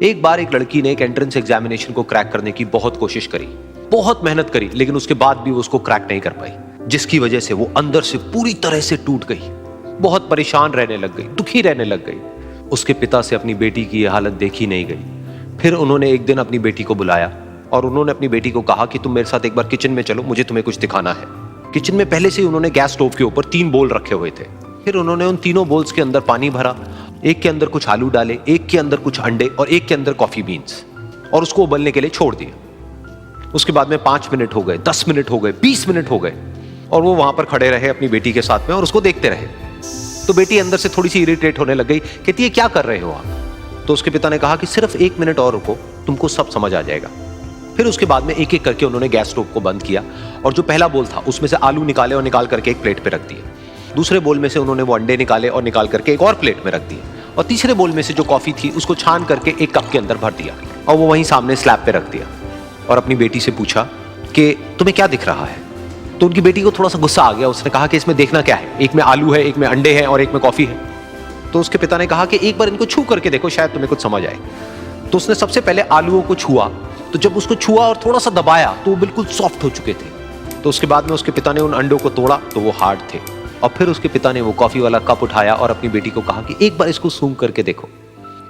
एक बार एक लड़की ने एक एंट्रेंस एग्जामिनेशन को क्रैक करने की बहुत कोशिश करी, बहुत मेहनत करी, लेकिन उसके बाद भी वो उसको क्रैक नहीं कर पाई, जिसकी वजह से वो अंदर से पूरी तरह से टूट गई, बहुत परेशान रहने लग गई, दुखी रहने लग गई। उसके पिता से अपनी बेटी की यह हालत देखी नहीं गई। फिर उन्होंने एक दिन अपनी बेटी को बुलाया और उन्होंने अपनी बेटी को कहा कि तुम मेरे साथ एक बार किचन में चलो, मुझे तुम्हें कुछ दिखाना है। किचन में पहले से ही उन्होंने गैस स्टोव के ऊपर 3 बोल रखे हुए थे। फिर उन्होंने उन तीनों बोल्स के अंदर पानी भरा, एक के अंदर कुछ आलू डाले, एक के अंदर कुछ अंडे और एक के अंदर कॉफी बीन्स, और उसको उबलने के लिए छोड़ दिया। उसके बाद में 5 मिनट हो गए, 10 मिनट हो गए, 20 मिनट हो गए, और वो वहां पर खड़े रहे अपनी बेटी के साथ में और उसको देखते रहे। तो बेटी अंदर से थोड़ी सी इरिटेट होने लग गई, कहती है क्या कर रहे हो आप? तो उसके पिता ने कहा कि सिर्फ 1 मिनट और रुको, तुमको सब समझ आ जाएगा। फिर उसके बाद में एक एक करके उन्होंने गैस स्टोव को बंद किया और जो पहला बोल था उसमें से आलू निकाले और निकाल करके एक प्लेट पे रख दिए। दूसरे बोल में से उन्होंने वो अंडे निकाले और निकाल करके एक और प्लेट में रख दिए, और तीसरे बोल में से जो कॉफी थी उसको छान करके एक कप के अंदर भर दिया और वो वहीं सामने स्लैब पे रख दिया। और अपनी बेटी से पूछा कि तुम्हें क्या दिख रहा है? तो उनकी बेटी को थोड़ा सा गुस्सा आ गया। उसने कहा कि इसमें देखना क्या है, एक में आलू है, एक में अंडे हैं और एक में कॉफी है। तो उसके पिता ने कहा कि एक बार इनको छू करके देखो, शायद तुम्हें कुछ समझ आए। तो उसने सबसे पहले आलूओं को छुआ, तो जब उसको छुआ और थोड़ा सा दबाया तो वो बिल्कुल सॉफ्ट हो चुके थे। तो उसके बाद में उसके पिता ने उन अंडों को तोड़ा तो वो हार्ड थे, और फिर उसके पिता ने वो कॉफी वाला कप उठाया और अपनी बेटी को कहा कि एक बार इसको सूंघ करके देखो।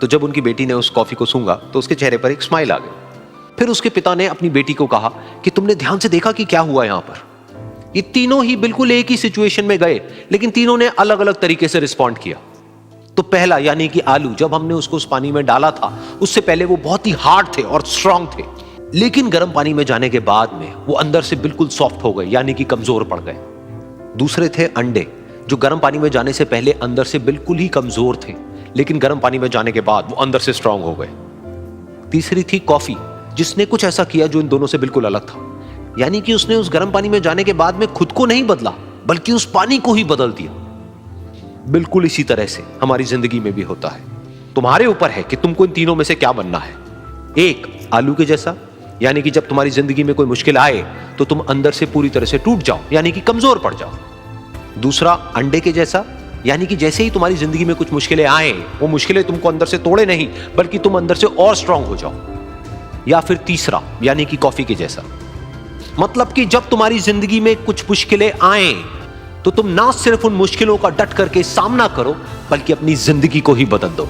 तो जब उनकी बेटी ने उस कॉफी को सूंघा तो उसके चेहरे पर एक स्माइल आ गई। फिर उसके पिता ने अपनी बेटी को कहा कि तुमने ध्यान से देखा कि क्या हुआ यहाँ पर? ये तीनों ही बिल्कुल एक ही सिचुएशन में गए, लेकिन तीनों ने अलग अलग तरीके से रिस्पॉन्ड किया। तो पहला यानी कि आलू, जब हमने उसको उस पानी में डाला था उससे पहले वो बहुत ही हार्ड थे और स्ट्रांग थे, लेकिन गर्म पानी में जाने के बाद में वो अंदर से बिल्कुल सॉफ्ट हो गए, यानी कि कमजोर पड़ गए। दूसरे थे अंडे, जो गर्म पानी में जाने से पहले अंदर से बिल्कुल ही कमजोर थे, लेकिन गर्म पानी में जाने के बाद वो अंदर से स्ट्रांग हो गए। तीसरी थी कॉफी, जिसने कुछ ऐसा किया जो इन दोनों से बिल्कुल अलग था, यानी कि उसने उस गर्म पानी में जाने के बाद में खुद को नहीं बदला, बल्कि उस पानी को ही बदल दिया। बिल्कुल इसी तरह से हमारी जिंदगी में भी होता है। तुम्हारे ऊपर है कि तुमको इन तीनों में से क्या बनना है। एक, आलू के जैसा, यानी कि जब तुम्हारी जिंदगी में कोई मुश्किल आए तो तुम अंदर से पूरी तरह से टूट जाओ, यानी कि कमजोर पड़ जाओ। दूसरा, अंडे के जैसा, यानी कि जैसे ही तुम्हारी जिंदगी में कुछ मुश्किलें आए, वो मुश्किलें तुमको अंदर से तोड़े नहीं, बल्कि तुम अंदर से और स्ट्रांग हो जाओ। या फिर तीसरा, यानी कि कॉफी के जैसा, मतलब कि जब तुम्हारी जिंदगी में कुछ मुश्किलें आए तो तुम ना सिर्फ उन मुश्किलों का डट करके सामना करो, बल्कि अपनी जिंदगी को ही बदल दो।